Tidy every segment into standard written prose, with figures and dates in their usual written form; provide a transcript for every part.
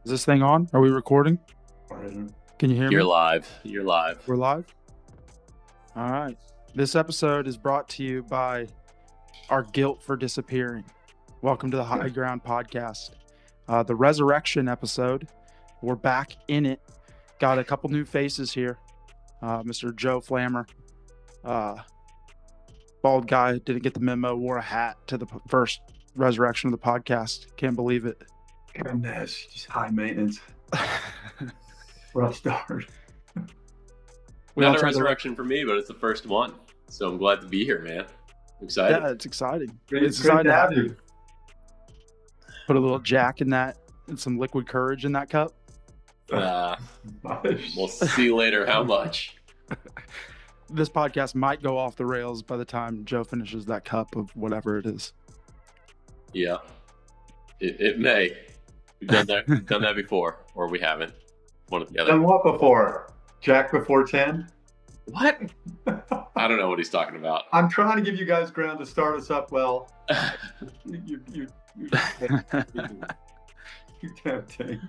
Is this thing on? Are we recording? Can you hear me? You're live. You're live. We're live? All right. This episode is brought to you by our guilt for disappearing. Welcome to the High Ground podcast. The resurrection episode. We're back in it. Got a couple new faces here. Mr. Joe Flammer. Bald guy, didn't get the memo, wore a hat to the first resurrection of the podcast. Can't believe it. Goodness, just high maintenance. Rough start. Not a resurrection for me, but it's the first one. So I'm glad to be here, man. I'm excited. Yeah, it's exciting. It's exciting to have you. Put a little Jack in that and some liquid courage in that cup. We'll see later how much. This podcast might go off the rails by the time Joe finishes that cup of whatever it is. Yeah, it may. We've done that before, or we haven't. One or the other. Done what before? Jack before 10? What? I don't know what he's talking about. I'm trying to give you guys ground to start us up well. You're tempting.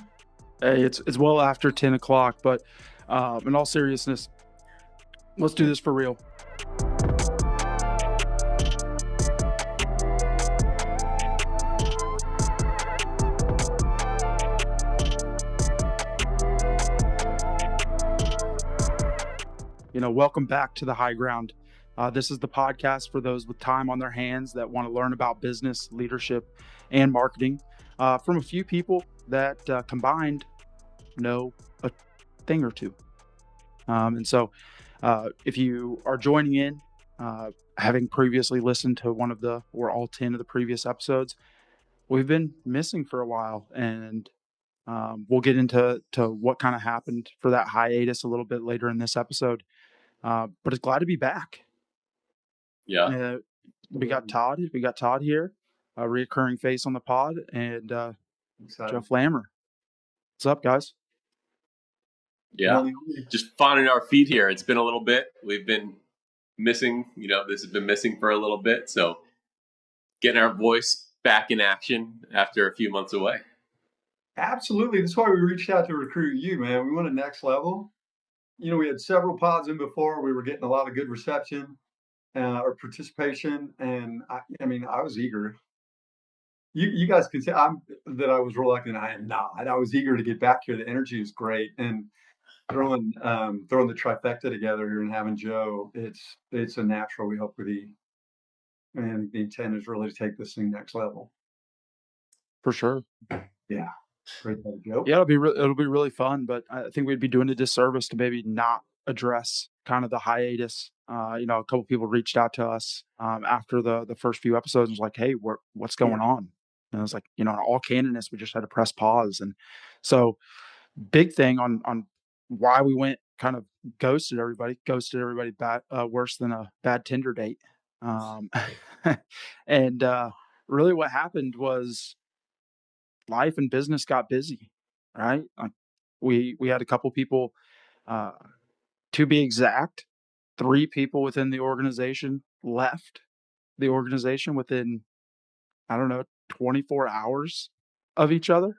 Hey, it's well after 10 o'clock, but in all seriousness, let's do this for real. Welcome back to the High Ground. This is the podcast for those with time on their hands that want to learn about business, leadership, and marketing from a few people that combined know a thing or two. And so if you are joining in, having previously listened to one of the or all 10 of the previous episodes, we've been missing for a while, and we'll get into what kind of happened for that hiatus a little bit later in this episode. But it's glad to be back. Yeah. We got Todd. We got Todd here, a reoccurring face on the pod, and Joe Flammer. What's up, guys? Yeah. Just finding our feet here. It's been a little bit. We've been missing, this has been missing for a little bit. So getting our voice back in action after a few months away. Absolutely. That's why we reached out to recruit you, man. We went to next level. We had several pods in before. We were getting a lot of good reception or participation. And I was eager. You guys can say that I was reluctant. I am not. I was eager to get back here. The energy is great. And throwing the trifecta together here and having Joe, it's a natural. We hope the intent is really to take this thing next level. For sure. Yeah. Great Joe. Yeah, it'll be really fun, but I think we'd be doing a disservice to maybe not address kind of the hiatus. A couple people reached out to us after the first few episodes and was like, "Hey, what's going on?" And I was like, in all candidness, we just had to press pause. And so big thing on why we went kind of ghosted everybody bad, worse than a bad Tinder date. And really what happened was life and business got busy, right? We had a couple people, to be exact, 3 people within the organization left the organization within, 24 hours of each other.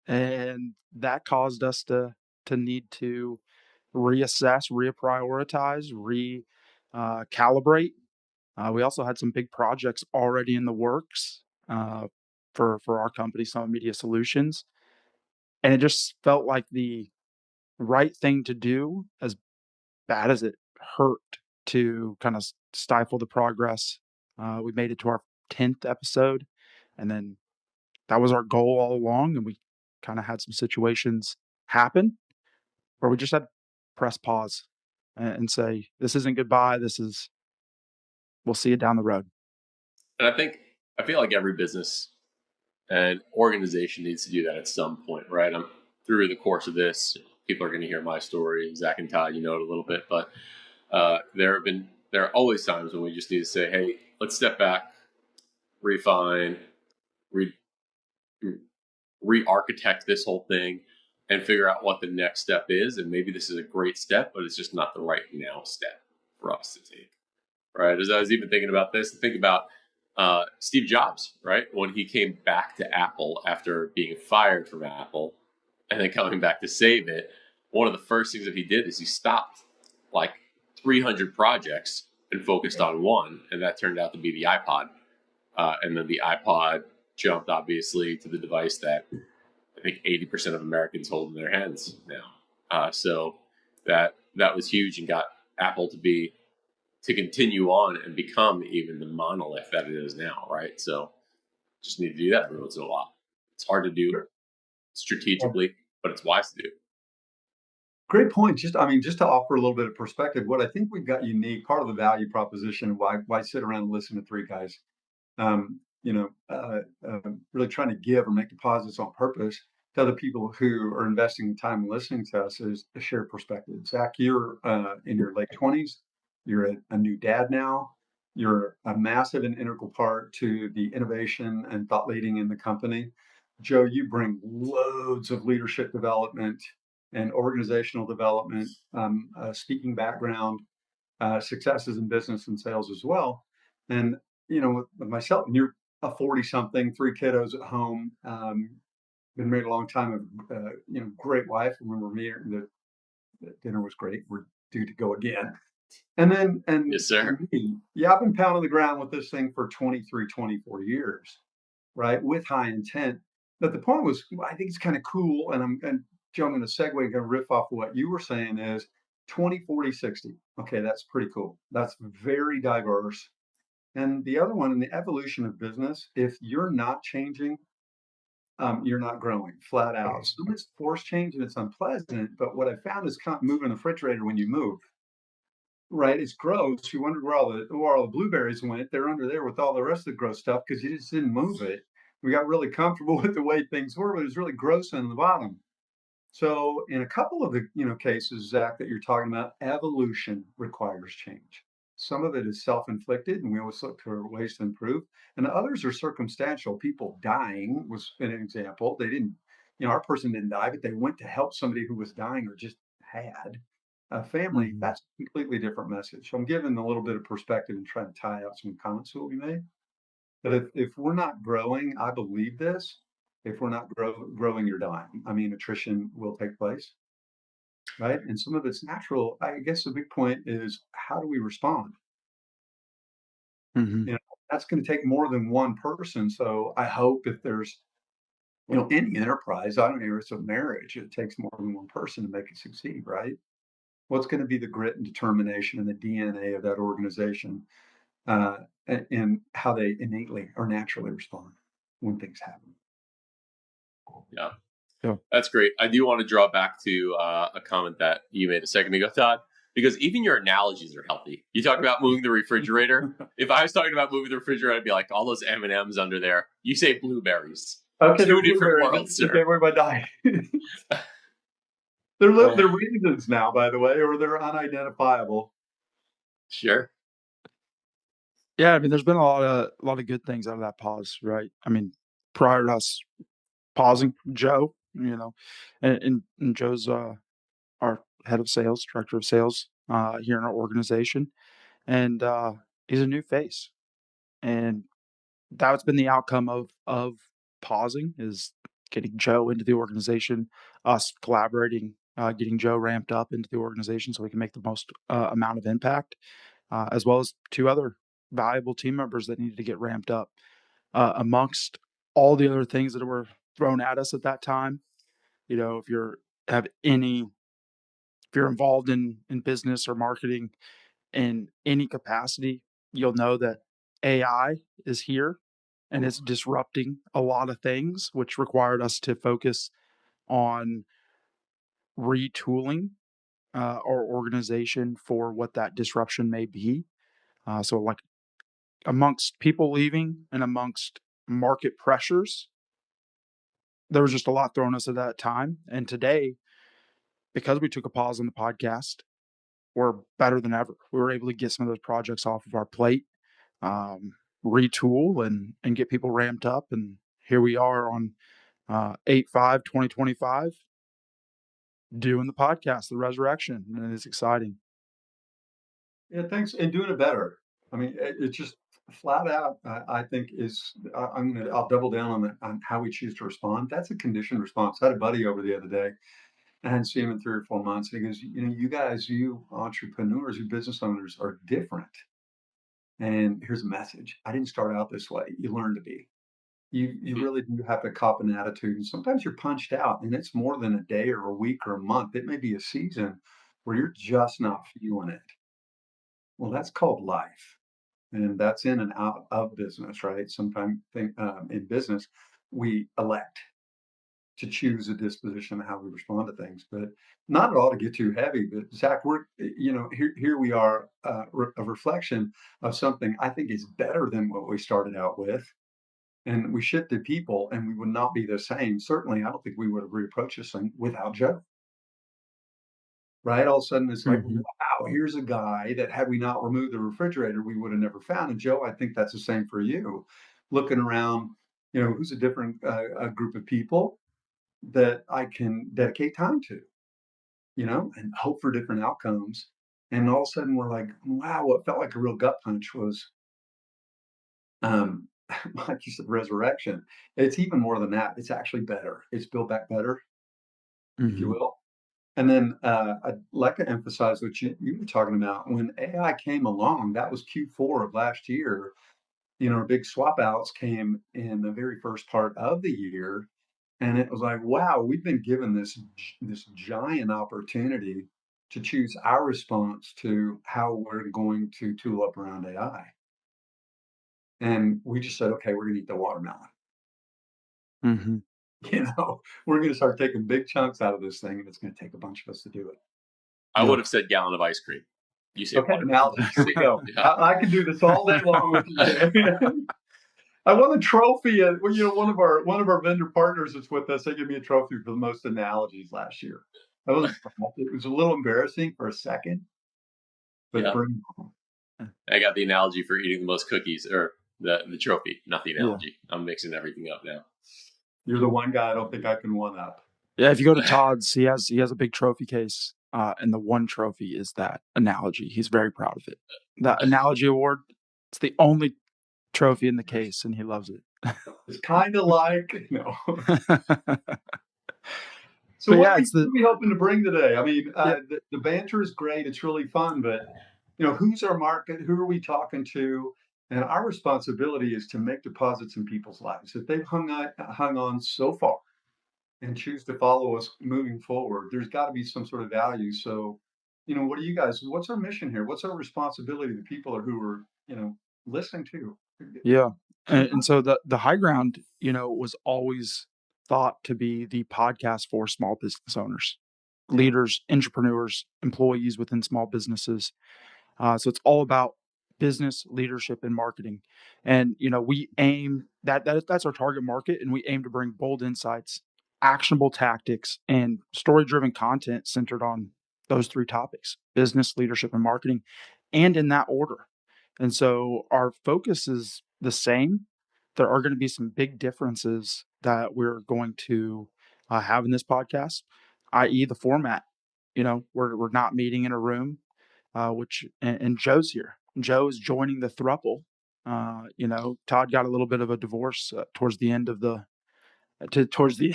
And that caused us to need to reassess, reprioritize, calibrate. We also had some big projects already in the works for our company, Summit Media Solutions. And it just felt like the right thing to do, as bad as it hurt to kind of stifle the progress. We made it to our 10th episode, and then that was our goal all along. And we kind of had some situations happen where we just had to press pause and say, this isn't goodbye. We'll see you down the road. And I feel like every business and organization needs to do that at some point, right? I'm through the course of this. People are going to hear my story. Zach and Todd, it a little bit, but there are always times when we just need to say, hey, let's step back, refine, re-architect this whole thing and figure out what the next step is. And maybe this is a great step, but it's just not the right now step for us to take, right? As I was even thinking about this, think about Steve Jobs, right? When he came back to Apple after being fired from Apple, and then coming back to save it, one of the first things that he did is he stopped like 300 projects and focused on one, and that turned out to be the iPod. And then the iPod jumped obviously to the device that I think 80% of Americans hold in their hands now. So that was huge and got Apple to continue on and become even the monolith that it is now, right? So just need to do that every once in a while. It's hard to do strategically, but it's wise to do. Great point. Just to offer a little bit of perspective, what I think we've got unique, part of the value proposition, why sit around and listen to three guys, really trying to give or make deposits on purpose to other people who are investing time listening to us is a shared perspective. Zach, you're in your late 20s. You're a new dad now. You're a massive and integral part to the innovation and thought leading in the company. Joe, you bring loads of leadership development and organizational development, speaking background, successes in business and sales as well. And, with myself, and you're a 40 something, three kiddos at home, been married a long time, great wife. Remember me, the dinner was great. We're due to go again. And then, Yes, sir. me, yeah, I've been pounding the ground with this thing for 23, 24 years, right? With high intent. But the point was, I think it's kind of cool. And Joe, I'm going to segue and kind of riff off of what you were saying is 20, 40, 60. Okay, that's pretty cool. That's very diverse. And the other one in the evolution of business, if you're not changing, you're not growing flat out. So it's forced change and it's unpleasant. But what I found is kind of moving the refrigerator when you move, right? It's gross. You wonder where all the blueberries went. They're under there with all the rest of the gross stuff because you just didn't move it. We got really comfortable with the way things were, but it was really gross in the bottom. So in a couple of the cases, Zach, that you're talking about, evolution requires change. Some of it is self-inflicted, and we always look for ways to improve. And others are circumstantial. People dying was an example. They didn't, our person didn't die, but they went to help somebody who was dying or just had a family. Mhm. That's a completely different message. So I'm giving a little bit of perspective and trying to tie out some comments that we made. But if we're not growing, I believe this. If we're not growing, you're dying. I mean, attrition will take place, right? And some of it's natural. I guess the big point is how do we respond? Mhm. You know, that's going to take more than one person. So I hope if there's any enterprise, I don't know, it's a marriage. It takes more than one person to make it succeed, right? What's going to be the grit and determination and the DNA of that organization, and how they innately or naturally respond when things happen. Yeah. Yeah. That's great. I do want to draw back to a comment that you made a second ago, Todd, because even your analogies are healthy. You talked about moving the refrigerator. If I was talking about moving the refrigerator, I'd be like, all those M&Ms under there. You say blueberries. Okay, they're Two different blueberries. worlds, Okay, sir. where my diet. Uh, They're raisins now, by the way, or they're unidentifiable. sure. Yeah, I mean, there's been a lot of good things out of that pause, right? I mean, prior to us pausing, Joe, and Joe's our head of sales, director of sales here in our organization, and he's a new face, and that's been the outcome of pausing is getting Joe into the organization, us collaborating, getting Joe ramped up into the organization so we can make the most amount of impact, as well as two other valuable team members that needed to get ramped up amongst all the other things that were thrown at us at that time. If you're involved in business or marketing in any capacity, you'll know that AI is here and it's disrupting a lot of things, which required us to focus on retooling our organization for what that disruption may be. So, like amongst people leaving and amongst market pressures, there was just a lot thrown us at that time. And today, because we took a pause on the podcast, we're better than ever. We were able to get some of those projects off of our plate, retool and get people ramped up. And here we are on 8/5/2025 doing the podcast, The Resurrection. And it's exciting. Yeah, thanks. And doing it better. I mean, it's just flat out, I think I'll double down on on how we choose to respond. That's a conditioned response. I had a buddy over the other day. I hadn't seen him in 3 or 4 months. And he goes, you guys, you entrepreneurs, you business owners are different. And here's a message. I didn't start out this way. You learn to be. You Mhm. really do have to cop an attitude. And sometimes you're punched out, and it's more than a day or a week or a month. It may be a season where you're just not feeling it. Well, that's called life. And that's in and out of business, right? Sometimes in business, we elect to choose a disposition of how we respond to things, but not at all to get too heavy. But Zach, here we are, a reflection of something I think is better than what we started out with. And we shifted people and we would not be the same. Certainly, I don't think we would have reapproached this thing without Joe, right? All of a sudden, it's like, Mhm. wow, here's a guy that had we not removed the refrigerator, we would have never found. And Joe, I think that's the same for you. Looking around, who's a different a group of people that I can dedicate time to, and hope for different outcomes. And all of a sudden, we're like, wow, what felt like a real gut punch was, um, like you said, resurrection. It's even more than that. It's actually better. It's built back better, if you Mhm. will. And then I'd like to emphasize what you were talking about. When AI came along, that was Q4 of last year. Our big swap outs came in the very first part of the year. And it was like, wow, we've been given this giant opportunity to choose our response to how we're going to tool up around AI. And we just said, okay, we're going to eat the watermelon. Mhm. We're going to start taking big chunks out of this thing, and it's going to take a bunch of us to do it. I would have said gallon of ice cream. You say Okay, now watermelon. here we go. Yeah. I can do this all day long with you, Dan. I won a trophy at one of our vendor partners that's with us. They gave me a trophy for the most analogies last year. I wasn't proud. It was a little embarrassing for a second, but Yeah. bring it on. I got the analogy for eating the most cookies, or the trophy, not the Yeah. analogy. I'm mixing everything up now. You're the one guy I don't think I can one up. Yeah, if you go to Todd's, he has a big trophy case, and the one trophy is that analogy. He's very proud of it. That analogy award, it's the only trophy in the case, and he loves it. It's kind of like, So But what are yeah, we it's the what are we hoping to bring today? I mean, yeah, the banter is great. It's really fun, but who's our market? Who are we talking to? And our responsibility is to make deposits in people's lives. If they've hung on so far and choose to follow us moving forward, there's got to be some sort of value. So, what do you guys? What's our mission here? What's our responsibility to people who are listening to? yeah. And so the high ground, was always thought to be the podcast for small business owners, leaders, entrepreneurs, employees within small businesses. So it's all about business leadership and marketing. And we aim that's our target market, and we aim to bring bold insights, actionable tactics, and story-driven content centered on those three topics: business, leadership, and marketing, and in that order. And so our focus is the same. There are going to be some big differences that we're going to have in this podcast, i.e., the format. We're not meeting in a room, which and Joe's here. Joe is joining the thruple. Todd got a little bit of a divorce towards the end of the towards the.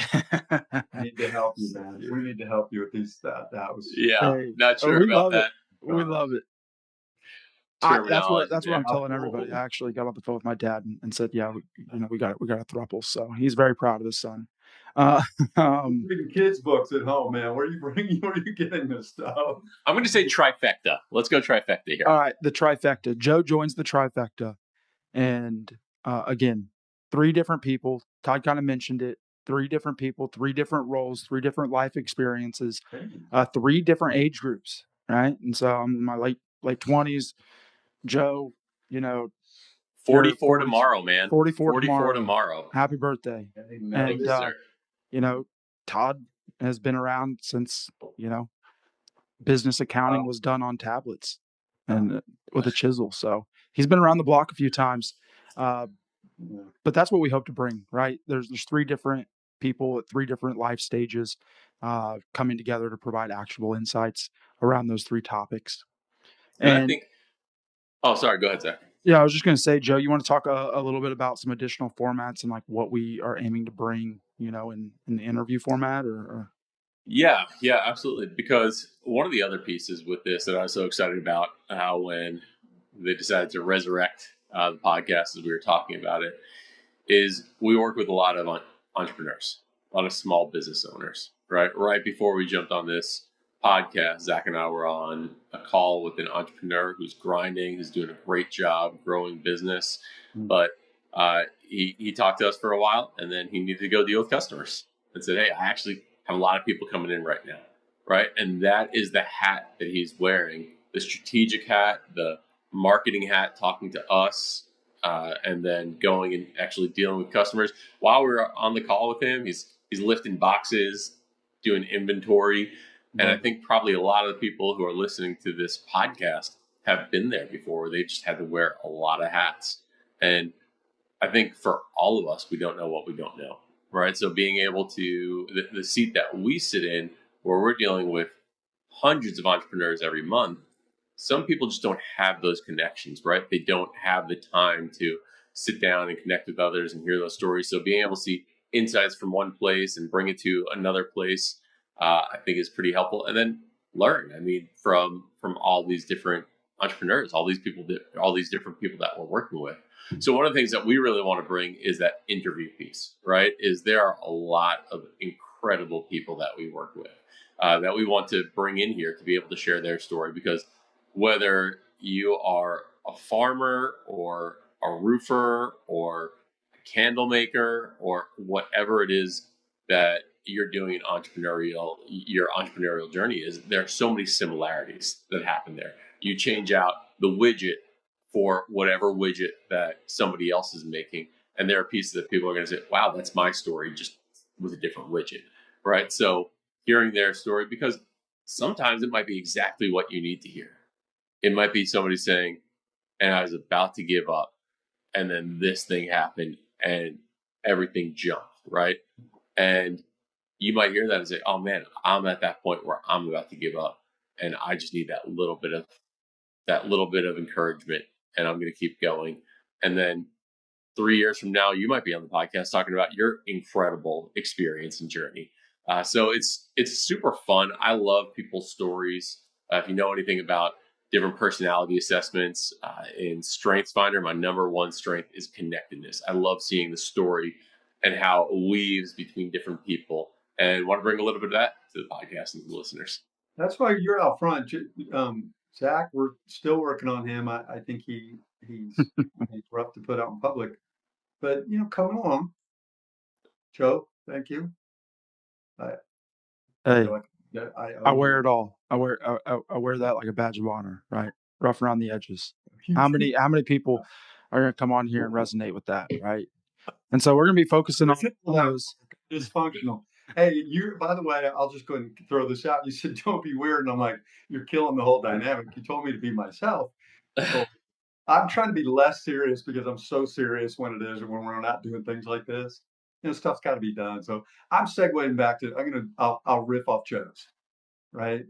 Need to help you, man. We need to help you with these. That was Yeah, Hey, not oh, sure we about love it. that We love it. That's what terminology that's what there. I'm telling everybody. I actually got on the phone with my dad and said, "Yeah, we got a throuple." So he's very proud of his son. Uh, um, reading kids' books at home, man. Where are you bringing? Where are you getting this stuff? I'm going to say trifecta. Let's go trifecta here. all right, the trifecta. Joe joins the trifecta, and again, three different people. Todd kind of mentioned it. Three different people, three different roles, three different life experiences, three different age groups. Right, and so I'm in my late 20s. Joe, you know, you're 44 tomorrow, man. 44 44 tomorrow. tomorrow. Happy birthday. Thank And, you, sir. you know, Todd has been around since, business accounting was done on tablets and with a chisel. So he's been around the block a few times. Uh, but that's what we hope to bring, right? There's three different people at three different life stages coming together to provide actionable insights around those three topics. And I And think, oh, sorry, go ahead, Zach. Yeah, I was just gonna say, Joe, you want to talk a little bit about some additional formats and like what we are aiming to bring, in the interview format, or Yeah, yeah, absolutely. Because one of the other pieces with this that I was so excited about, when they decided to resurrect the podcast as we were talking about it, is we work with a lot of entrepreneurs, a lot of small business owners, right? Right before we jumped on this podcast, Zach and I were on a call with an entrepreneur who's grinding, who's doing a great job growing business, Mm. but he talked to us for a while, and then he needed to go deal with customers and said, "Hey, I actually have a lot of people coming in right now, right?" And that is the hat that he's wearing, the strategic hat, the marketing hat, talking to us, and then going and actually dealing with customers. While we were on the call with him, he's lifting boxes, doing inventory, and I love it. think probably a lot of the people who are listening to this podcast have been there before. They just had to wear a lot of hats, and I think for all of us, we don't know what we don't know, right? So being able to the seat that we sit in, where we're dealing with hundreds of entrepreneurs every month, some people just don't have those connections, right? They don't have the time to sit down and connect with others and hear those stories. So being able to see insights from one place and bring it to another place, I think is pretty helpful. And then learn, I mean, from all these different entrepreneurs, all these people, all these different people that we're working with. So one of the things that we really want to bring is that interview piece, right? Is there are a lot of incredible people that we work with, that we want to bring in here to be able to share their story. Because whether you are a farmer or a roofer or a candle maker or whatever it is that you're doing your entrepreneurial journey is, there are so many similarities that happen there. You change out the widget for whatever widget that somebody else is making, and there are pieces that people are going to say, wow, that's my story, just with a different widget, right? So hearing their story, because sometimes it might be exactly what you need to hear. It might be somebody saying, and I was about to give up, and then this thing happened, and everything jumped, right? And you might hear that and say, oh man, I'm at that point where I'm about to give up, and I just need that little bit of encouragement, and I'm going to keep going. And then 3 years from now, you might be on the podcast talking about your incredible experience and journey. So it's super fun. I love people's stories. If you know anything about different personality assessments in Strengths Finder, my number one strength is connectedness. I love seeing the story and how it weaves between different people, and want to bring a little bit of that to the podcast and to the listeners. That's why you're out front. Zach, we're still working on him. I think he's rough to put out in public, but coming along. Joe, thank you. I, I feel Hey, like that I I owe wear you. it all. I wear that like a badge of honor, right? Rough around the edges. How many people are going to come on here and resonate with that, right? And so we're going to be focusing on those. Dysfunctional. Hey, you. By the way, I'll just go ahead and throw this out. You said don't be weird, and I'm like, you're killing the whole dynamic. You told me to be myself, so I'm trying to be less serious because I'm so serious when it is, and when we're not doing things like this. Stuff's got to be done. So I'm segueing back to. I'll riff off Joe's, right?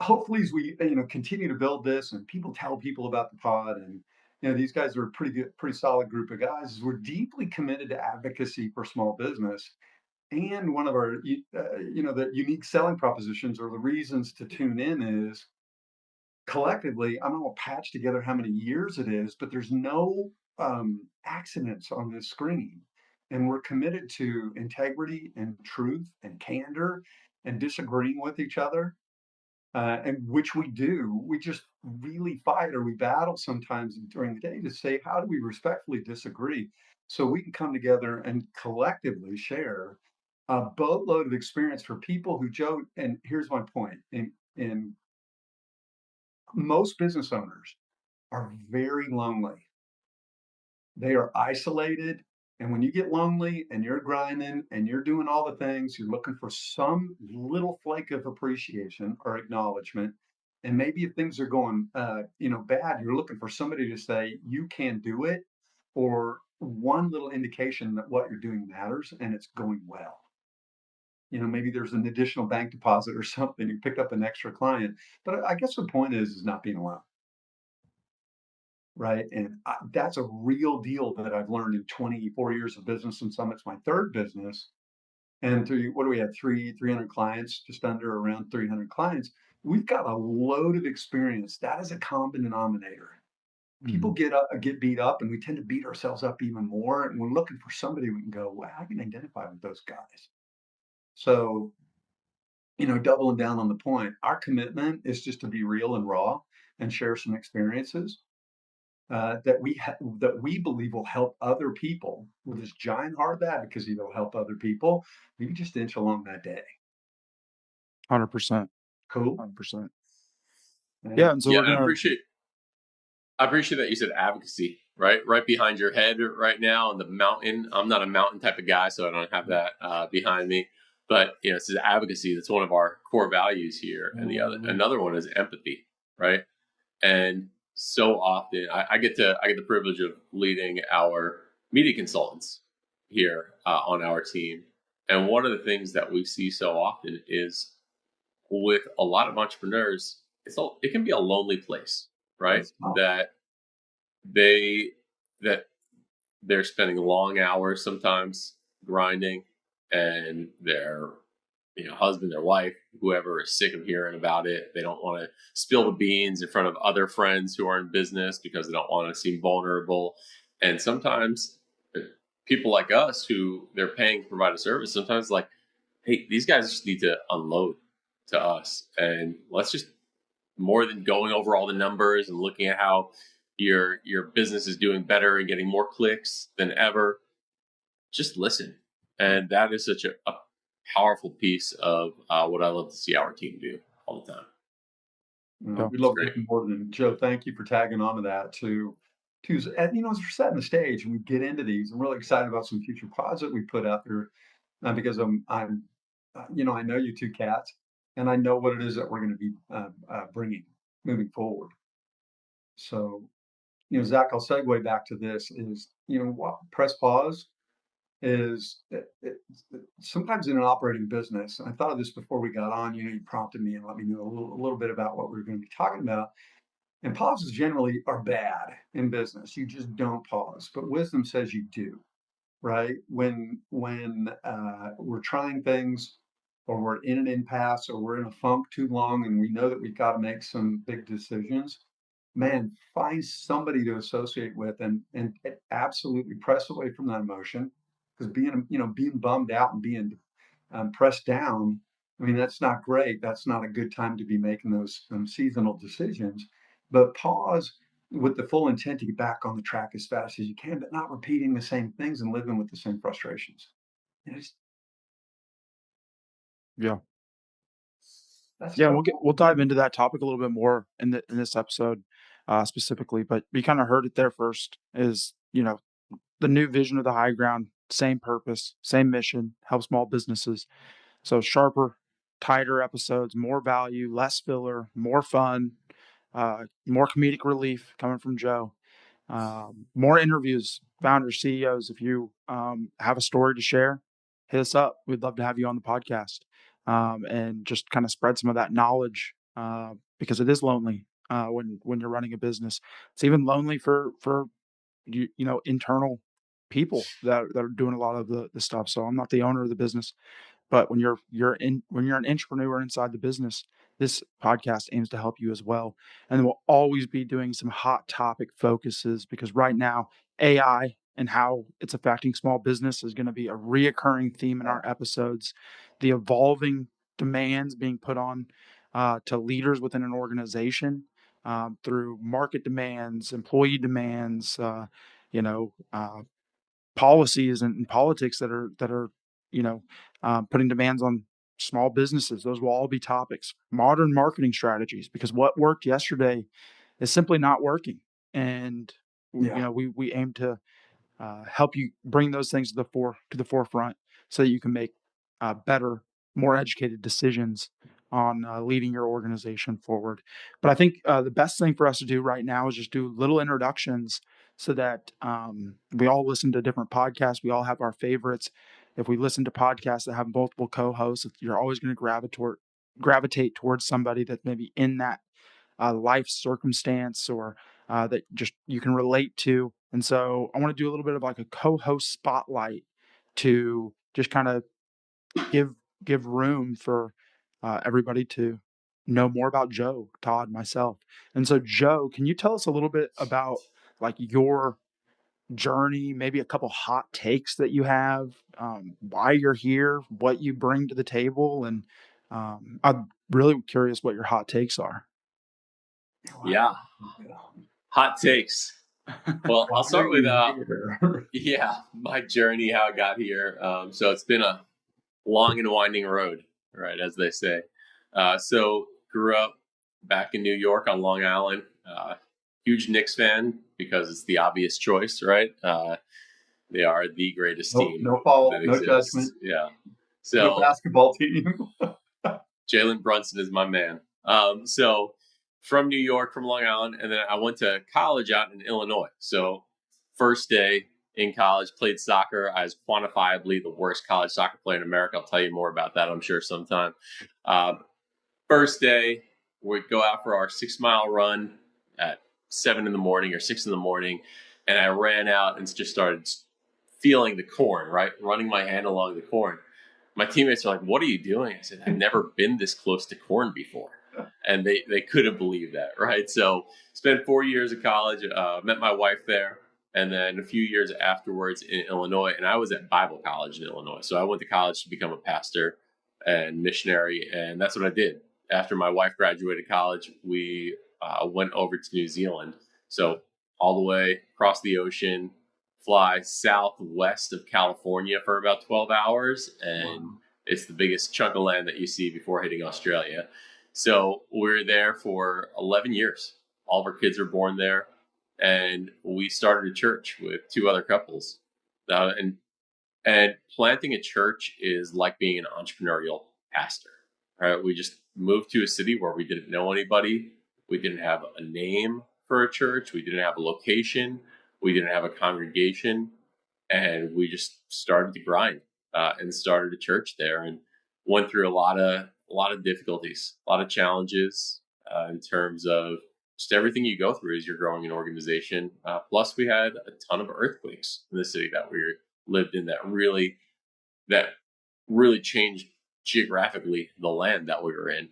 Hopefully, as we continue to build this, and people tell people about the pod, and these guys are a pretty good, pretty solid group of guys. We're deeply committed to advocacy for small business, and one of our the unique selling propositions or the reasons to tune in is collectively. I'm going to patch together how many years it is, but there's no accidents on this screen, and we're committed to integrity and truth and candor and disagreeing with each other, and which we do. We just really fight or we battle sometimes during the day to say, how do we respectfully disagree so we can come together and collectively share a boatload of experience for people who, Joe, and here's my point, in most business owners are very lonely. They are isolated. And when you get lonely and you're grinding and you're doing all the things, you're looking for some little flake of appreciation or acknowledgement. And maybe if things are going, bad, you're looking for somebody to say you can do it, or one little indication that what you're doing matters and it's going well. Maybe there's an additional bank deposit or something. You picked up an extra client. But I guess the point is not being alone. right? And that's a real deal that I've learned in 24 years of business, and Summit's my third business. And through what do we have, 300 clients, just under around 300 clients. We've got a load of experience. That is a common denominator. People Mhm. get beat up, and we tend to beat ourselves up even more. And we're looking for somebody we can go, well, I can identify with those guys. So, doubling down on the point, our commitment is just to be real and raw and share some experiences that we believe will help other people with this giant heart of advocacy that will help other people. Maybe just inch along that day. 100%. Cool. 100%. Yeah. Yeah, and so Yeah, we're and gonna I appreciate that you said advocacy, right? Right behind your head right now on the mountain. I'm not a mountain type of guy, so I don't have that behind me. But it says advocacy. That's one of our core values here, and another one is empathy, right? And so often, I get the privilege of leading our media consultants here on our team, and one of the things that we see so often is with a lot of entrepreneurs, it can be a lonely place, right? It's tough. They that they're spending long hours sometimes grinding, and their husband, their wife, whoever is sick of hearing about it. They don't want to spill the beans in front of other friends who are in business because they don't want to seem vulnerable. And sometimes people like us who they're paying to provide a service, sometimes like, hey, these guys just need to unload to us, and let's just more than going over all the numbers and looking at how your business is doing better and getting more clicks than ever. Just listen, and that is such a powerful piece of what I love to see our team do all the time. yeah. We It's love great. nothing more than Joe. Thank you for tagging on to that and as we're setting the stage and we get into these, I'm really excited about some future pods that we put out there because I know you two cats, and I know what it is that we're going to be bringing moving forward. So, Zach, I'll segue back to this is, what press pause is sometimes in an operating business, and I thought of this before we got on, you prompted me and let me know a little bit about what we are going to be talking about. And pauses generally are bad in business. You just don't pause, but wisdom says you do, right? When we're trying things, or we're in an impasse, or we're in a funk too long, and we know that we've got to make some big decisions, man, find somebody to associate with and absolutely press away from that emotion. Because being bummed out and being pressed down, I mean, that's not great. That's not a good time to be making those seasonal decisions. But pause with the full intent to get back on the track as fast as you can, but not repeating the same things and living with the same frustrations. It's, Yeah. that's Yeah, and tough. we'll dive into that topic a little bit more in this episode, specifically, but we kinda heard it there first is, the new vision of the high ground, same purpose, same mission, help small businesses. So sharper, tighter episodes, more value, less filler, more fun, more comedic relief coming from Joe. More interviews, founders, CEOs. If you have a story to share, hit us up. We'd love to have you on the podcast and just kind of spread some of that knowledge because it is lonely when you're running a business. It's even lonely for internal people that are doing a lot of the stuff. So I'm not the owner of the business, but when you're an entrepreneur inside the business, this podcast aims to help you as well. And we'll always be doing some hot topic focuses because right now AI and how it's affecting small business is going to be a reoccurring theme in our episodes. The evolving demands being put on to leaders within an organization through market demands, employee demands, you know, uh, policies and politics that are putting demands on small businesses. Those will all be topics. Modern marketing strategies, because what worked yesterday is simply not working, and Yeah. we aim to help you bring those things to the forefront so that you can make better, more educated decisions on leading your organization forward. But I think the best thing for us to do right now is just do little introductions so that we all listen to different podcasts. We all have our favorites. If we listen to podcasts that have multiple co-hosts, you're always going to gravitate towards somebody that maybe in that life circumstance or that just you can relate to. And so I want to do a little bit of like a co-host spotlight to just kind of give give room for everybody to know more about Joe, Todd, myself. And so, Joe, can you tell us a little bit about like your journey, maybe a couple hot takes that you have, why you're here, what you bring to the table, and I'm really curious what your hot takes are. Yeah. Hot takes. Well, I'll start with my journey, how I got here. So it's been a long and winding road, right, as they say. So grew up back in New York on Long Island. Huge Knicks fan because it's the obvious choice, right? They are the greatest team. No fault, that no exists. judgment. Yeah. No So basketball team. Jalen Brunson is my man. So from New York, from Long Island, and then I went to college out in Illinois. So first day in college, played soccer. I was quantifiably the worst college soccer player in America. I'll tell you more about that, I'm sure, sometime. First day, we'd go out for our 6-mile run at 7 in the morning or 6 in the morning, and I ran out and just started feeling the corn, right? Running my hand along the corn. My teammates are like, "What are you doing?" I said, "I've never been this close to corn before." And they couldn't believe that, right? So spent 4 years of college, met my wife there, and then a few years afterwards in Illinois. And I was at Bible college in Illinois. So I went to college to become a pastor and missionary, and that's what I did. After my wife graduated college, we went over to New Zealand. So all the way across the ocean, fly southwest of California for about 12 hours, and it's the biggest chunk of land that you see before hitting Australia. So we were there for 11 years. All of our kids were born there, and we started a church with 2 other couples. And planting a church is like being an entrepreneurial pastor, right? We just moved to a city where we didn't know anybody. We didn't have a name for a church. We didn't have a location. We didn't have a congregation. And we just started to grind and started a church there, and went through a lot of difficulties, a lot of challenges in terms of just everything you go through as you're growing an organization. Plus, we had a ton of earthquakes in the city that we lived in that really changed geographically the land that we were in.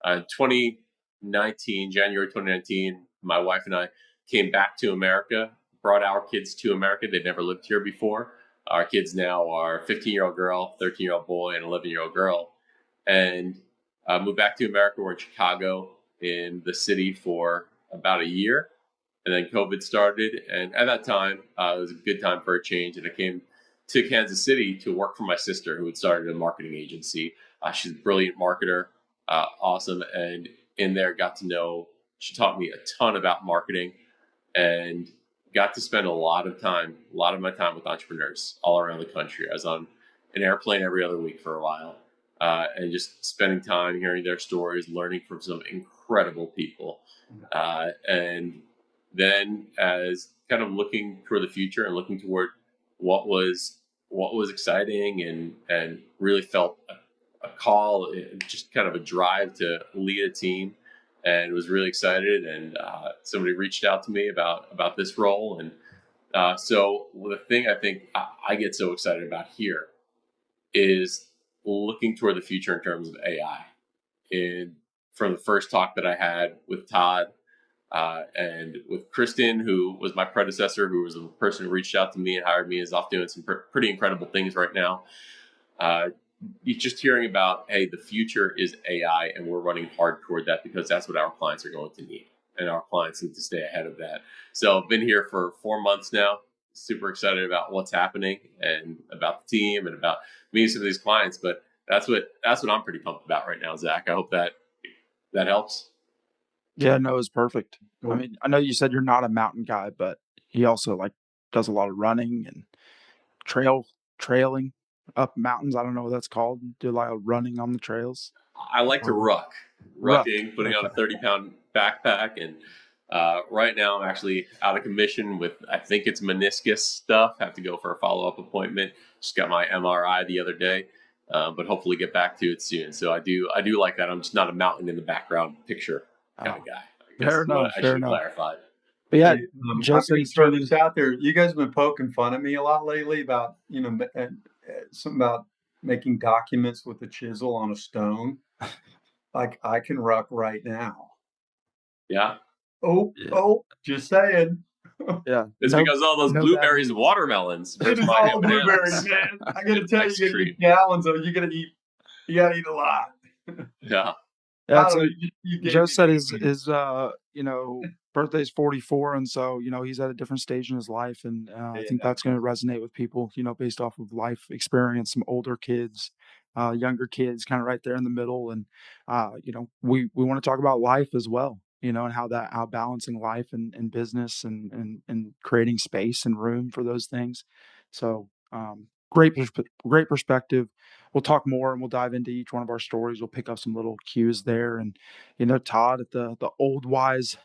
2019, January 2019, my wife and I came back to America, brought our kids to America. They'd never lived here before. Our kids now are 15-year-old girl, 13-year-old boy, and 11-year-old girl. And moved back to America. We're in Chicago, in the city for about a year. And then COVID started. And at that time, it was a good time for a change. And I came to Kansas City to work for my sister, who had started a marketing agency. She's a brilliant marketer, awesome. And in there, she taught me a ton about marketing, and got to spend a lot of my time with entrepreneurs all around the country. I was on an airplane every other week for a while, and just spending time hearing their stories, learning from some incredible people. And then as kind of looking toward the future and looking toward what was exciting, and really felt a call, just kind of a drive to lead a team, and was really excited. And somebody reached out to me about this role. And so the thing I think I get so excited about here is looking toward the future in terms of AI. And from the first talk that I had with Todd, and with Kristen, who was my predecessor, who was the person who reached out to me and hired me, is off doing some pretty incredible things right now. Just hearing about, hey, the future is AI, and we're running hard toward that because that's what our clients are going to need, and our clients need to stay ahead of that. So I've been here for 4 months now. Super excited about what's happening and about the team and about meeting some of these clients. But that's what I'm pretty pumped about right now, Zach. I hope that helps. Yeah, no, it's perfect. Cool. I mean, I know you said you're not a mountain guy, but he also like does a lot of running and trailing up mountains. I don't know what that's called. Do a lot of running on the trails. I like to rucking, putting on a 30-pound backpack. And right now I'm actually out of commission with, I think it's meniscus stuff. Have to go for a follow-up appointment. Just got my MRI the other day, but hopefully get back to it soon. So I do like that. I'm just not a mountain in the background picture kind of guy. Fair enough. I should clarify. But yeah, Hey, Joe I'm said going he to throw started. this out there. You guys have been poking fun at me a lot lately about, something about making documents with a chisel on a stone. Like I can rock right now. Yeah. Yeah, Just saying. yeah. It's No, because all those no bad blueberries and news. watermelons It versus is mango all and blueberries, bananas. man. I got to tell you, Ice you got to cream. eat gallons of. You got to eat a lot. Yeah. Yeah, I it's don't know. like You gave Joe me said the his birthday's 44, and so he's at a different stage in his life, and I think yeah. that's going to resonate with people, based off of life experience. Some older kids, younger kids, kind of right there in the middle, and we want to talk about life as well, and how balancing life and business and creating space and room for those things. So great perspective. We'll talk more and we'll dive into each one of our stories. We'll pick up some little cues there. And, Todd, at the old wise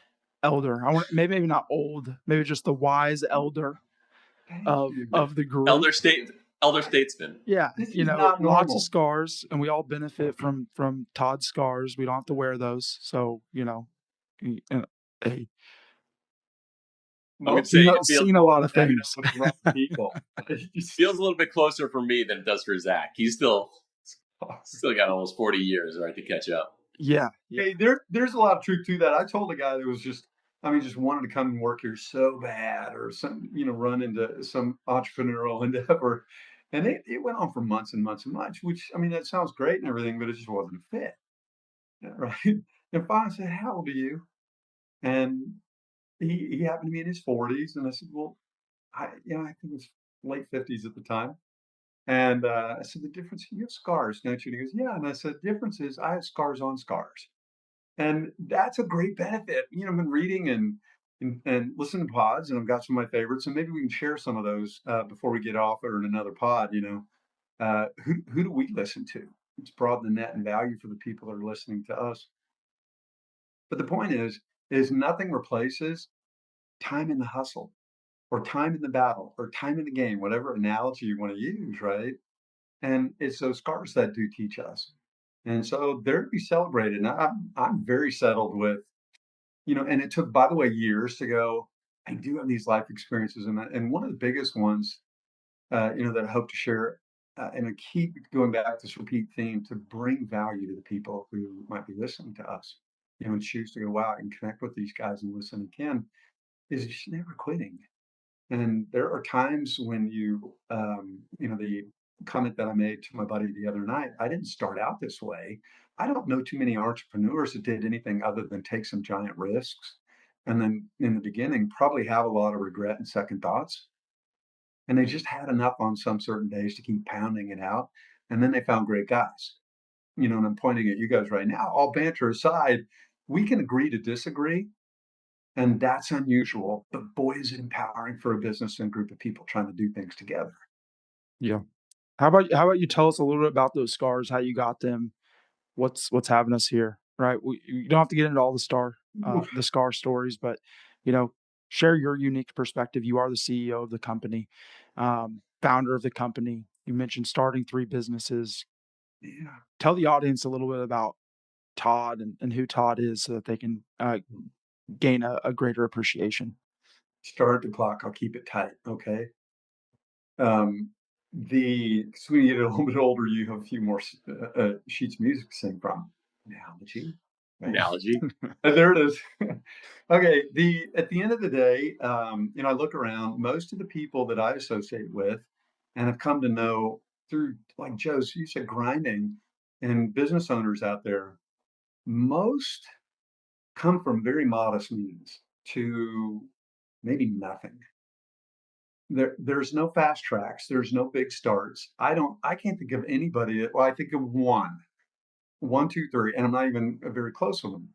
elder, maybe not old, maybe just the wise elder Thank of, you. of the group. Elder state, elder statesman. Yeah. This is not Lots of normal. scars, and we all benefit from Todd's scars. We don't have to wear those. So, hey, I'm going to Most say people it feels seen a lot of hanging out things. with the wrong people. feels a little bit closer for me than it does for Zach. He's still got almost 40 years, right, to catch up. Yeah. Yeah. Hey, there's a lot of truth to that. I told a guy that was just wanted to come and work here so bad, or run into some entrepreneurial endeavor, and it went on for months and months and months. Which I mean, that sounds great and everything, but it just wasn't a fit, right? And finally, I said, "How old are you?" And he happened to be in his 40s, and I said, "Well, I think it was late 50s at the time." And I said, "The difference, you have scars, don't you?" And he goes, "Yeah." And I said, "The difference is I have scars on scars." And that's a great benefit. I've been reading and listening to pods, and I've got some of my favorites, and maybe we can share some of those before we get off or in another pod. Who do we listen to? Let's broaden the net and value for the people that are listening to us. But the point is nothing replaces time in the hustle, or time in the battle, or time in the game, whatever analogy you want to use, right? And it's those scars that do teach us. And so they're to be celebrated. And I'm very settled with, and it took, by the way, years to go. I do have these life experiences, and one of the biggest ones, that I hope to share, and I keep going back to this repeat theme to bring value to the people who might be listening to us, and choose to go out and connect with these guys and listen again, is just never quitting. And there are times when the comment that I made to my buddy the other night, I didn't start out this way. I don't know too many entrepreneurs that did anything other than take some giant risks. And then in the beginning, probably have a lot of regret and second thoughts. And they just had enough on some certain days to keep pounding it out. And then they found great guys. And I'm pointing at you guys right now. All banter aside, we can agree to disagree, and that's unusual, but boy, is it empowering for a business and group of people trying to do things together. Yeah. How about you tell us a little bit about those scars, how you got them, what's having us here, right? You don't have to get into all the scar stories, but share your unique perspective. You are the CEO of the company, founder of the company. You mentioned starting 3 businesses. Yeah. Tell the audience a little bit about Todd and who Todd is, so that they can gain a greater appreciation. Start the clock. I'll keep it tight. Okay. Um, so when you get a little bit older, you have a few more sheets of music to sing from. Analogy, right? Analogy. There it is. Okay. At the end of the day, I look around. Most of the people that I associate with and have come to know through, like Joe's, you said grinding, and business owners out there, most come from very modest means to maybe nothing. There's no fast tracks. There's no big starts. I can't think of anybody well, I think of one, two, three, and I'm not even very close with them.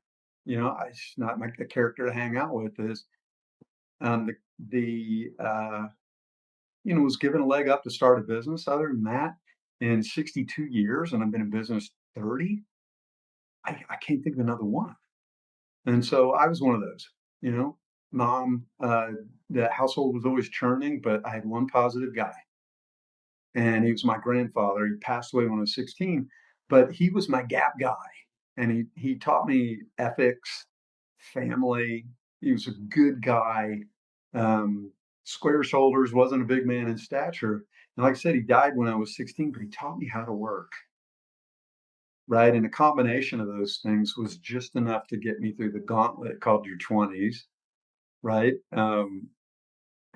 It's not my a character to hang out with. Is was given a leg up to start a business. Other than that, in 62 years, and I've been in business 30, I can't think of another one. And so I was one of those, you know, mom, the household was always churning, but I had one positive guy, and he was my grandfather. He passed away when I was 16, but he was my gap guy. And he taught me ethics, family. He was a good guy, square shoulders, wasn't a big man in stature. And like I said, he died when I was 16, but he taught me how to work, right? And a combination of those things was just enough to get me through the gauntlet called your 20s, right?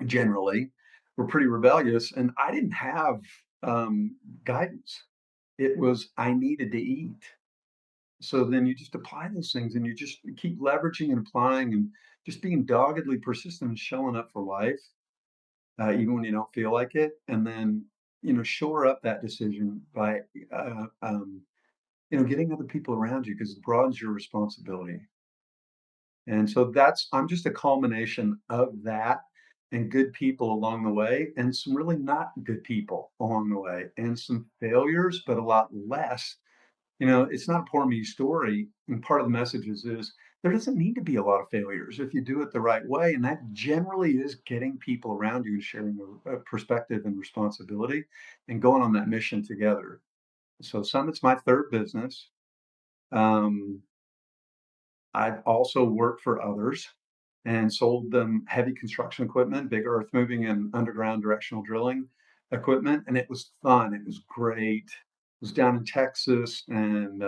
Generally, we're pretty rebellious, and I didn't have guidance. It was I needed to eat. So then you just apply those things and you just keep leveraging and applying and just being doggedly persistent and showing up for life, even when you don't feel like it. And then, shore up that decision by, uh, um, getting other people around you because it broadens your responsibility. And so I'm just a culmination of that and good people along the way and some really not good people along the way and some failures, but a lot less. It's not a poor me story. And part of the message is there doesn't need to be a lot of failures if you do it the right way. And that generally is getting people around you and sharing a perspective and responsibility and going on that mission together. So Summit's my third business. Um, I've also worked for others and sold them heavy construction equipment, big earth moving and underground directional drilling equipment. And it was fun. It was great. It was down in Texas, and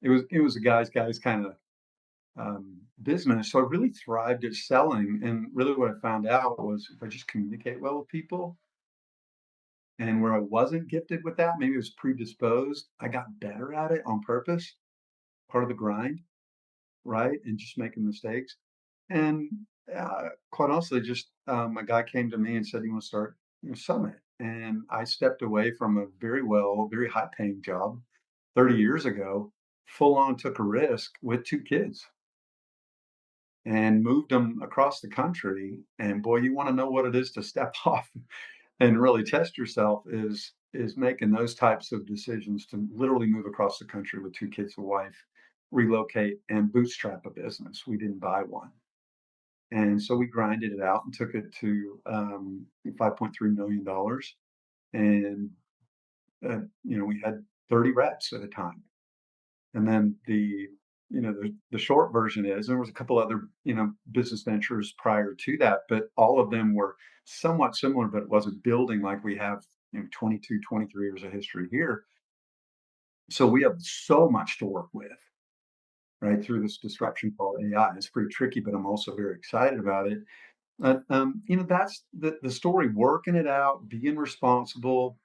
it was a guy's kind of business. So I really thrived at selling. And really, what I found out was if I just communicate well with people, and where I wasn't gifted with that, maybe it was predisposed, I got better at it on purpose. Part of the grind, right? And just making mistakes. And quite honestly, just a guy came to me and said he wants to start Summit. And I stepped away from a very high paying job 30 years ago, full on took a risk with two kids and moved them across the country. And boy, you want to know what it is to step off and really test yourself is making those types of decisions to literally move across the country with two kids, a wife, relocate and bootstrap a business. We didn't buy one. And so we grinded it out and took it to $5.3 million. And, we had 30 reps at a time. And then the short version is there was a couple other, business ventures prior to that, but all of them were somewhat similar, but it wasn't building like we have, 22, 23 years of history here. So we have so much to work with, right, through this disruption called AI. It's pretty tricky, but I'm also very excited about it. That's the story, working it out, being responsible,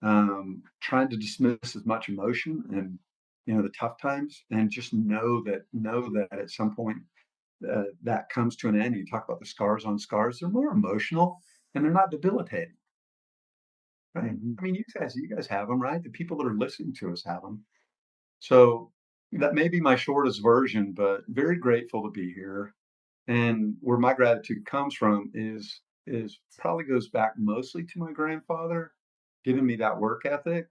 trying to dismiss as much emotion and, the tough times, and just know that at some point that comes to an end. You talk about the scars on scars; they're more emotional and they're not debilitating, right? Mhm. I mean, you guys have them, right? The people that are listening to us have them. So that may be my shortest version, but very grateful to be here. And where my gratitude comes from is probably goes back mostly to my grandfather giving me that work ethic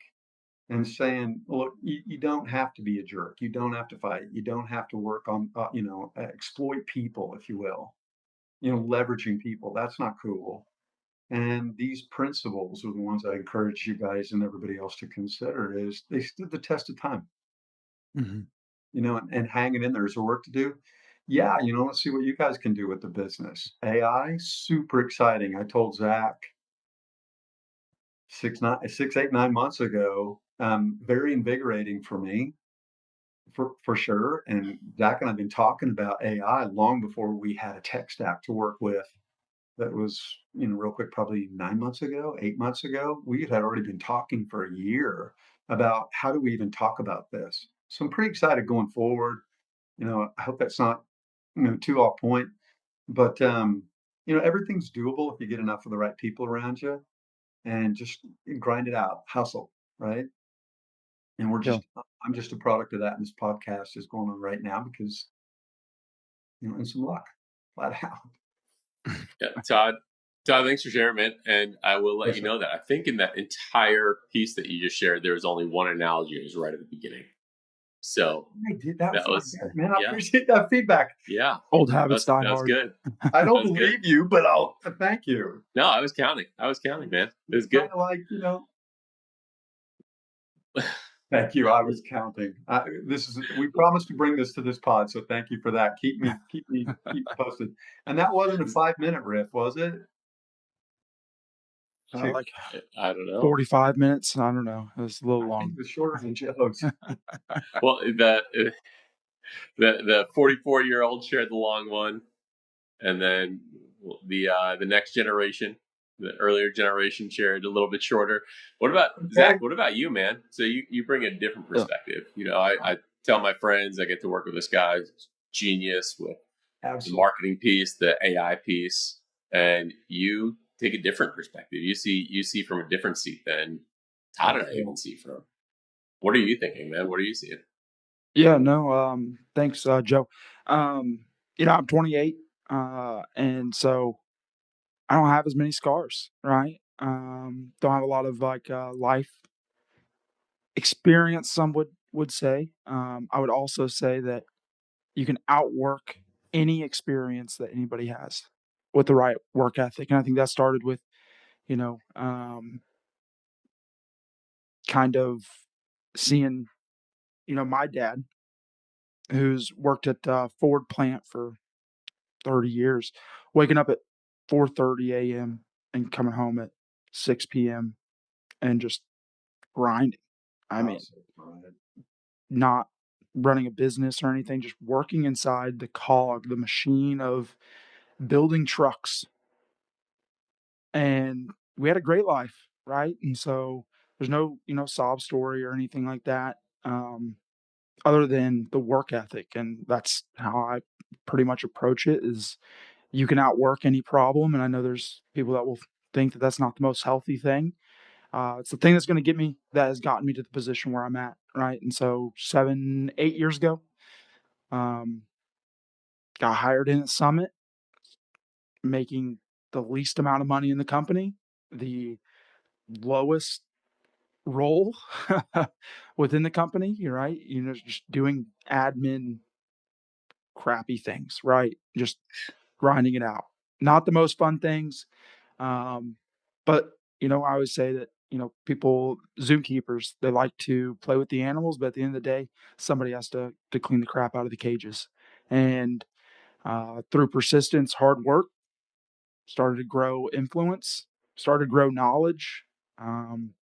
and saying, look, you don't have to be a jerk. You don't have to fight. You don't have to work on, exploit people, if you will, leveraging people. That's not cool. And these principles are the ones I encourage you guys and everybody else to consider is they stood the test of time, Mhm. and hanging in there. Is there work to do? Yeah, let's see what you guys can do with the business. AI, super exciting. I told Zach 8, 9 months ago, very invigorating for me, for sure. And Zach and I've been talking about AI long before we had a tech stack to work with. That was, real quick, probably 9 months ago, 8 months ago. We had already been talking for a year about how do we even talk about this. So I'm pretty excited going forward. I hope that's not, too off point, but everything's doable if you get enough of the right people around you and just grind it out, hustle, right? And Yeah. I'm just a product of that. And this podcast is going on right now because, and some luck, flat out. Yeah, Todd, thanks for sharing, man. And I will let Yes, you sir. know that I think in that entire piece that you just shared, there was only one analogy. It was right at the beginning. So I did. That was that not was, good, man. I yeah, appreciate that feedback. yeah, Old habits die that was hard. good. I That don't was good. believe you, but I'll thank you. No, I was counting. I was counting, man. It was It's kind good. of like, Thank you. I was counting. We promised to bring this to this pod, so thank you for that. Keep posted. And that wasn't a 5 minute riff, was it? Like I don't know. 45 minutes. I don't know. It was a little I think long. it was shorter than Joe's. Well, the 44-year-old shared the long one, and then the next generation, the earlier generation, shared a little bit shorter. What about Okay. Zach? What about you, man? So you bring a different Yeah. perspective. I tell my friends I get to work with this guy, genius with the Absolutely. marketing piece, the AI piece, and you take a different perspective. You see from a different seat than Todd and I even see from. What are you thinking, man? What are you seeing? Yeah, no, thanks, Joe. I'm 28, and so I don't have as many scars, right? Don't have a lot of like life experience. Some would say. I would also say that you can outwork any experience that anybody has with the right work ethic, and I think that started with you know, kind of seeing my dad, who's worked at Ford plant for 30 years, waking up at 4:30 a.m. and coming home at 6 p.m. and just grinding. I Oh, mean, so right. not running a business or anything, just working inside the cog, the machine of building trucks. And we had a great life, right? And so there's no, sob story or anything like that, other than the work ethic. And that's how I pretty much approach it is you can outwork any problem. And I know there's people that will think that that's not the most healthy thing. It's the thing that's going to get me, that has gotten me to the position where I'm at. Right. And so 7, 8 years ago, um, got hired in at Summit, making the least amount of money in the company, the lowest role within the company. You're right. Just doing admin crappy things, right? Just grinding it out. Not the most fun things. But I always say that, people, zookeepers, they like to play with the animals, but at the end of the day, somebody has to clean the crap out of the cages. And through persistence, hard work, started to grow influence, started to grow knowledge, um,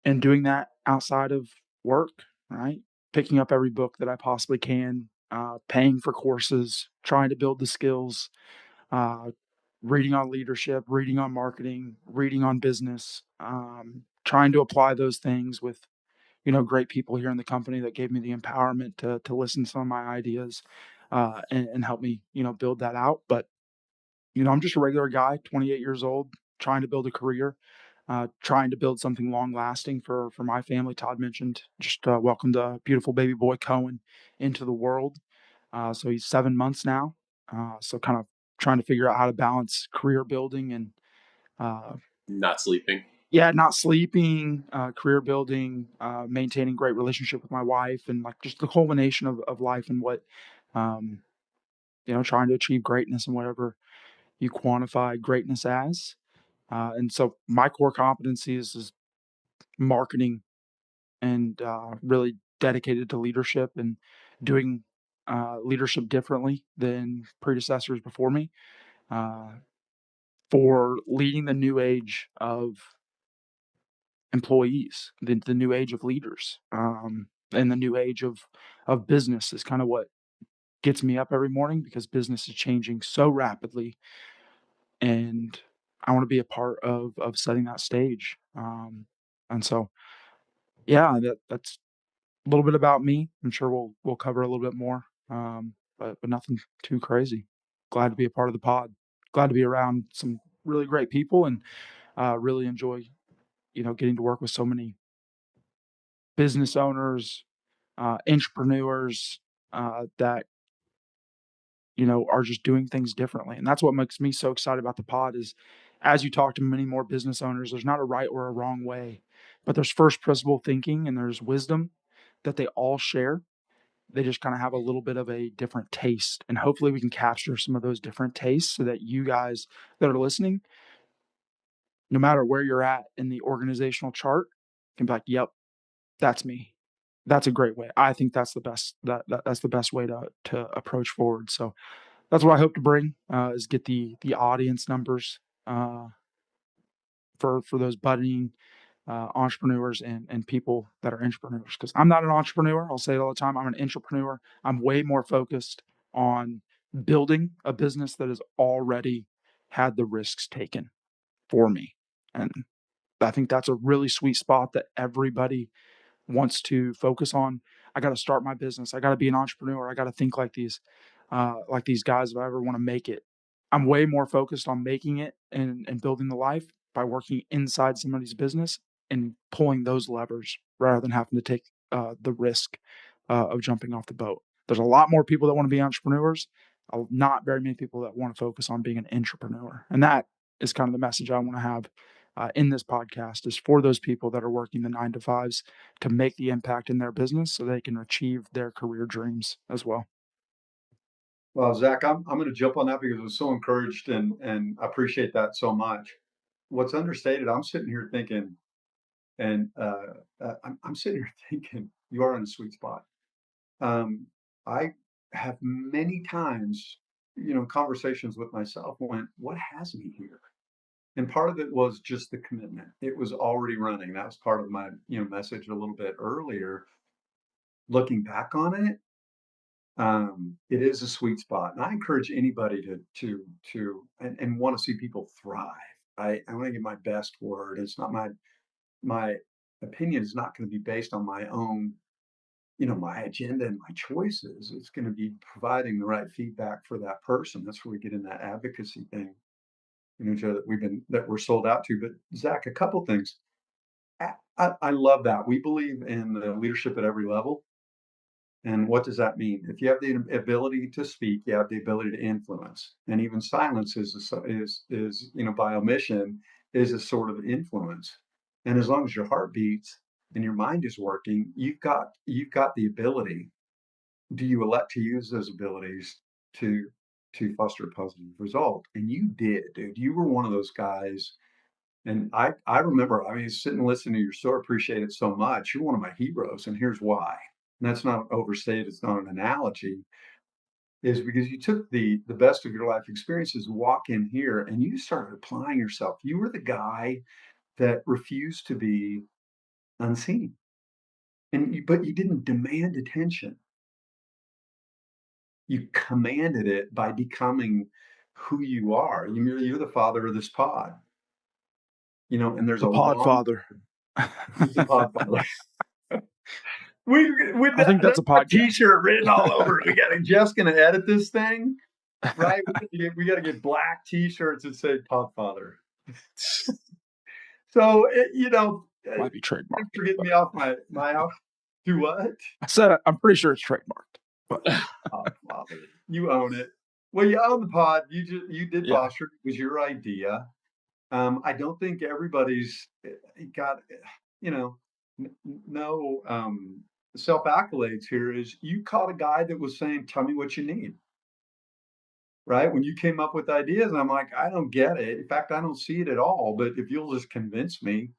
and doing that outside of work, right? Picking up every book that I possibly can, paying for courses, trying to build the skills, uh, reading on leadership, reading on marketing, reading on business, trying to apply those things with great people here in the company that gave me the empowerment to listen to some of my ideas, and help me build that out. But I'm just a regular guy, 28 years old, trying to build a career, trying to build something long lasting for my family. Todd mentioned just welcomed a beautiful baby boy Cohen into the world. So he's 7 months now. So kind of trying to figure out how to balance career building and uh, Not sleeping. yeah, not sleeping, career building, maintaining great relationship with my wife, and like just the culmination of life and what um, trying to achieve greatness and whatever you quantify greatness as. And so my core competency is marketing and really dedicated to leadership and doing leadership differently than predecessors before me, uh, for leading the new age of employees, the new age of leaders, and the new age of business is kind of what gets me up every morning because business is changing so rapidly, and I want to be a part of setting that stage. And so, yeah, that's a little bit about me. I'm sure we'll cover a little bit more, but nothing too crazy. Glad to be a part of the pod. Glad to be around some really great people and really enjoy getting to work with so many business owners, entrepreneurs that are just doing things differently, and that's what makes me so excited about the pod. Is as you talk to many more business owners, there's not a right or a wrong way, but there's first principle thinking and there's wisdom that they all share. They just kind of have a little bit of a different taste, and hopefully we can capture some of those different tastes so that you guys that are listening, no matter where you're at in the organizational chart, can be like, yep, That's me. That's a great way. I think that's the best. That's the best way to approach forward. So that's what I hope to bring is get the audience numbers uh, for those budding entrepreneurs and people that are entrepreneurs. Because I'm not an entrepreneur. I'll say it all the time. I'm an entrepreneur. I'm way more focused on building a business that has already had the risks taken for me, and I think that's a really sweet spot that everybody wants to focus on. I got to start my business. I got to be an entrepreneur. I got to think like these guys if I ever want to make it. I'm way more focused on making it and building the life by working inside somebody's business and pulling those levers rather than having to take the risk of jumping off the boat. There's a lot more people that want to be entrepreneurs, not very many people that want to focus on being an entrepreneur. And that is kind of the message I want to have in this podcast is for those people that are working the 9 to 5s to make the impact in their business so they can achieve their career dreams as well. Well, Zach, I'm going to jump on that because I was so encouraged and I appreciate that so much. What's understated, I'm sitting here thinking, and I'm sitting here thinking, you are in a sweet spot. I have many times, conversations with myself went, what has me here? And part of it was just the commitment. It was already running. That was part of my, message a little bit earlier. Looking back on it, it is a sweet spot, and I encourage anybody and want to see people thrive. I want to give my best word. It's not my opinion is not going to be based on my own, my agenda and my choices. It's going to be providing the right feedback for that person. That's where we get in that advocacy thing, Joe, that we're sold out to. But Zach, a couple things. I love that. We believe in the leadership at every level. And what does that mean? If you have the ability to speak, you have the ability to influence, and even silence is by omission is a sort of influence. And as long as your heart beats and your mind is working, you've got the ability. Do you elect to use those abilities to foster a positive result? And you did, dude. You were one of those guys. And I remember, I mean, sitting and listening to your story, appreciate it so much. You're one of my heroes, and here's why. And that's not overstated, it's not an analogy, is because you took the best of your life experiences, walk in here, and you started applying yourself. You were the guy that refused to be unseen. But you didn't demand attention. You commanded it by becoming who you are. You're the father of this pod, and there's The a pod long, father. he's the pod father. We I think that's that's a our podcast. T-shirt written all over it. Jeff's gonna edit this thing, right? We gotta get black T-shirts that say Podfather. So Might be thanks trademarked, for getting but me off my house. Do what? I said I'm pretty sure it's trademarked. But Podfather. You own it. Well, you own the pod. You did yeah, foster. It was your idea. I don't think everybody's got you know no self accolades here. Is you caught a guy that was saying, "Tell me what you need." Right? When you came up with ideas, I'm like, I don't get it. In fact, I don't see it at all. But if you'll just convince me,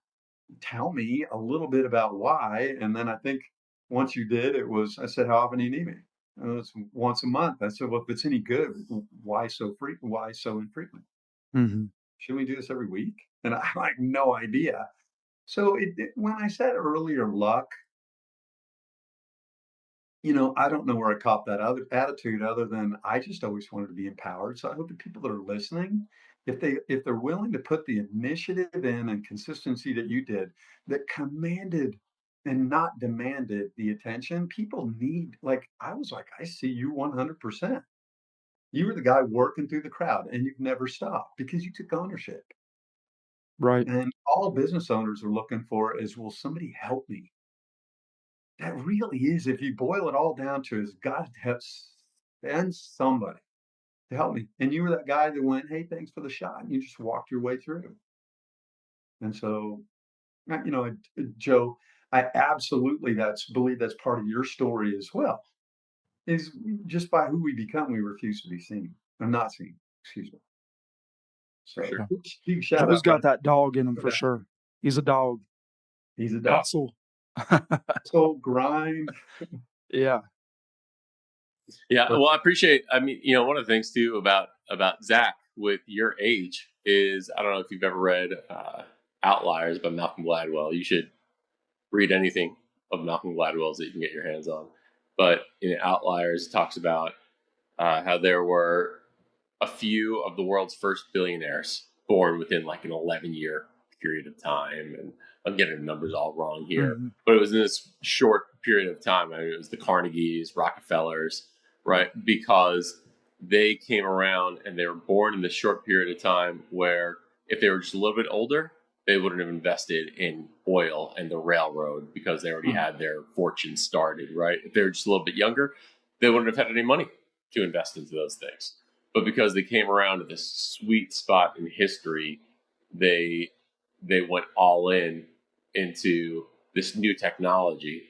tell me a little bit about why. And then I think once you did, I said, how often do you need me? It's once a month. I said, well, if it's any good, why so frequent? Why so infrequent? mm-hmm. Should we do this every week? And I like no idea. So when I said earlier, luck, I don't know where I caught that other attitude other than I just always wanted to be empowered. So I hope the people that are listening, if they're willing to put the initiative in and consistency that you did, that commanded and not demanded the attention, people need, like I was like, I see you 100%. You were the guy working through the crowd and you've never stopped because you took ownership. Right. And all business owners are looking for is, will somebody help me? That really is, if you boil it all down to, is God has and somebody to help me. And you were that guy that went, hey, thanks for the shot. And you just walked your way through. And so, Joe, I absolutely believe that's part of your story as well. Is just by who we become, we refuse to be seen. I'm not seen, excuse me. For So sure. Yeah. big shout Joe's out, buddy. got that dog in him For for that. sure. He's a dog. He's a dog. Hustle. So grind. Yeah. Yeah, But well, I appreciate. I mean, one of the things too about Zach with your age is I don't know if you've ever read Outliers by Malcolm Gladwell. You should read anything of Malcolm Gladwell's that you can get your hands on. But in Outliers, it talks about how there were a few of the world's first billionaires born within like an 11-year period of time. And I'm getting the numbers all wrong here, mhm. but it was in this short period of time. I mean, it was the Carnegies, Rockefellers, right? Because they came around and they were born in this short period of time where if they were just a little bit older, they wouldn't have invested in oil and the railroad because they already Mhm. had their fortune started, right? If they were just a little bit younger, they wouldn't have had any money to invest into those things. But because they came around to this sweet spot in history, they they went all in into this new technology.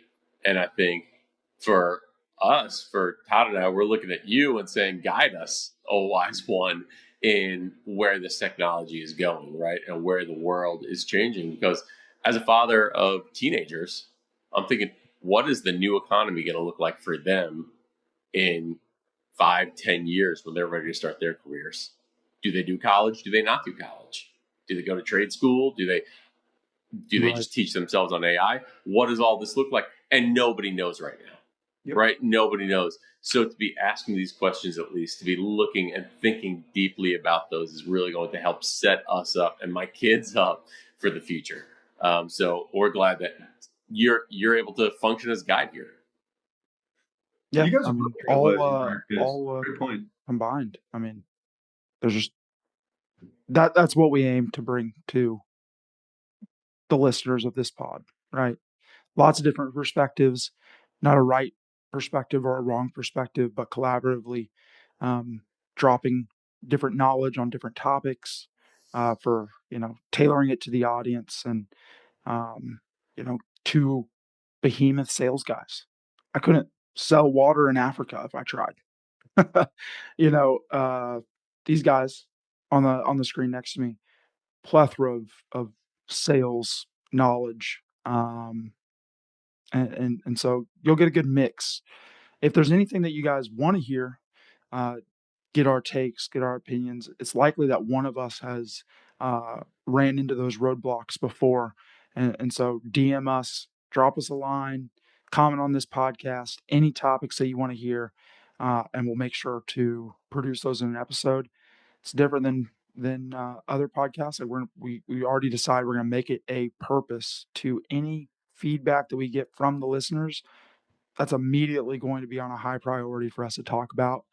And I think for us, for Todd and I, we're looking at you and saying, guide us, oh wise one, in where this technology is going, right? And where the world is changing. Because as a father of teenagers, I'm thinking, what is the new economy going to look like for them in 5, 10 years when they're ready to start their careers? Do they do college? Do they not do college? Do they go to trade school? Do they Right. just teach themselves on AI? What does all this look like? And nobody knows right now, Yep. right? Nobody knows. So to be asking these questions, at least to be looking and thinking deeply about those, is really going to help set us up and my kids up for the future. So we're glad that you're able to function as a guide here. Yeah. You guys I are mean, both trailblazing for your kids. all Great point. combined. I mean, there's just that's what we aim to bring to the listeners of this pod, right? Lots of different perspectives, not a right perspective or a wrong perspective, but collaboratively um, dropping different knowledge on different topics for tailoring it to the audience and um, two behemoth sales guys. I couldn't sell water in Africa if I tried. you know, uh, these guys on the screen next to me, plethora of sales knowledge. And so you'll get a good mix. If there's anything that you guys want to hear, uh, get our takes, get our opinions. It's likely that one of us has ran into those roadblocks before, and so DM us, drop us a line, comment on this podcast, any topics that you want to hear, and we'll make sure to produce those in an episode. It's different than other podcasts. Like we already decided we're going to make it a purpose to any feedback that we get from the listeners. That's immediately going to be on a high priority for us to talk about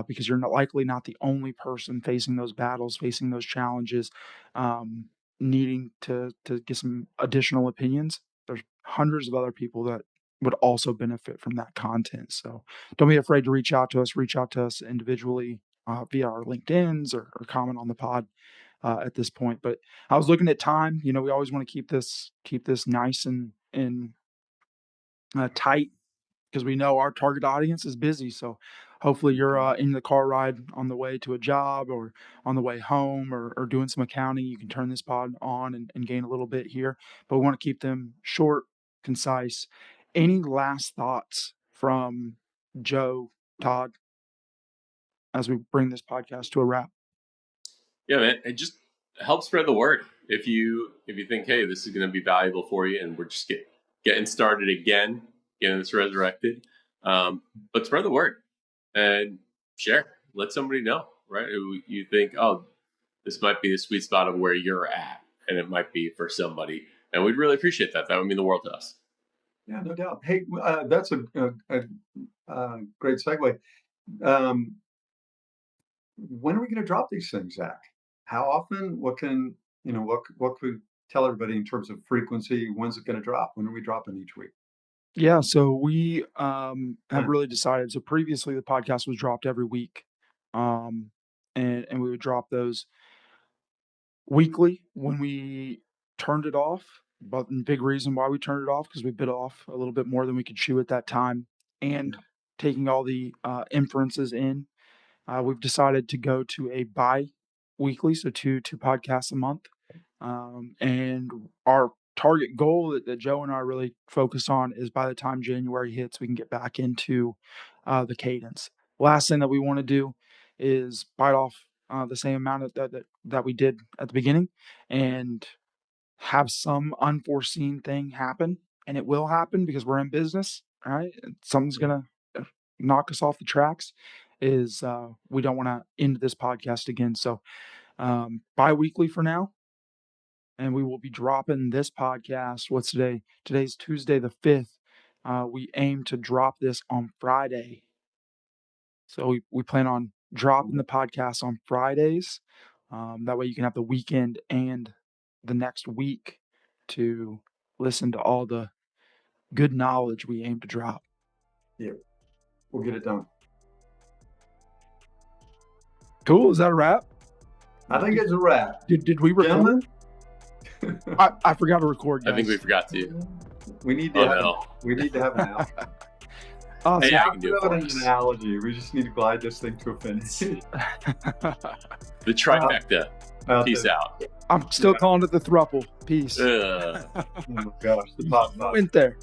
because you're likely not the only person facing those battles, facing those challenges, needing to get some additional opinions. There's hundreds of other people that would also benefit from that content. So don't be afraid to reach out to us. Reach out to us individually via our LinkedIn's or comment on the pod at this point. But I was looking at time. We always want to keep this nice and tight because we know our target audience is busy. So hopefully you're in the car ride on the way to a job or on the way home or doing some accounting. You can turn this pod on and gain a little bit here, but we want to keep them short, concise. Any last thoughts from Joe, Todd, as we bring this podcast to a wrap? Yeah, man, it just helps spread the word. If you think, hey, this is going to be valuable for you, and we're just getting started again, getting this resurrected, but spread the word and share. Let somebody know, right? Who you think, oh, this might be the sweet spot of where you're at, and it might be for somebody, and we'd really appreciate that. That would mean the world to us. Yeah, no doubt. Hey, that's a great segue. Um, when are we going to drop these things, Zach? How often? What could we tell everybody in terms of frequency? When's it going to drop? When are we dropping each week? Yeah, so we have Right. really decided. So previously, the podcast was dropped every week, um, and we would drop those weekly when we turned it off. But the big reason why we turned it off because we bit off a little bit more than we could chew at that time, and Yeah. taking all the inferences in, we've decided to go to a bi-weekly, so two podcasts a month, and our target goal that Joe and I really focus on is by the time January hits, we can get back into the cadence. Last thing that we want to do is bite off the same amount that we did at the beginning and have some unforeseen thing happen. And it will happen because we're in business, right? Something's going to knock us off the tracks. We don't want to end this podcast again. So bi-weekly for now. And we will be dropping this podcast. What's today? Today's Tuesday the 5th. We aim to drop this on Friday. So we plan on dropping the podcast on Fridays. That way you can have the weekend and the next week to listen to all the good knowledge we aim to drop. Yeah, we'll get it done. Cool. Is that a wrap? I think it's a wrap. Did we record? Gentlemen? I forgot to record, guys. I think we forgot to. We need to have an out. Awesome. Hey, I can do it for An us. analogy. We just need to glide this thing to a finish. The trifecta. Peace out. I'm still calling it the thruple. Peace. Oh my gosh, the pot. Went there.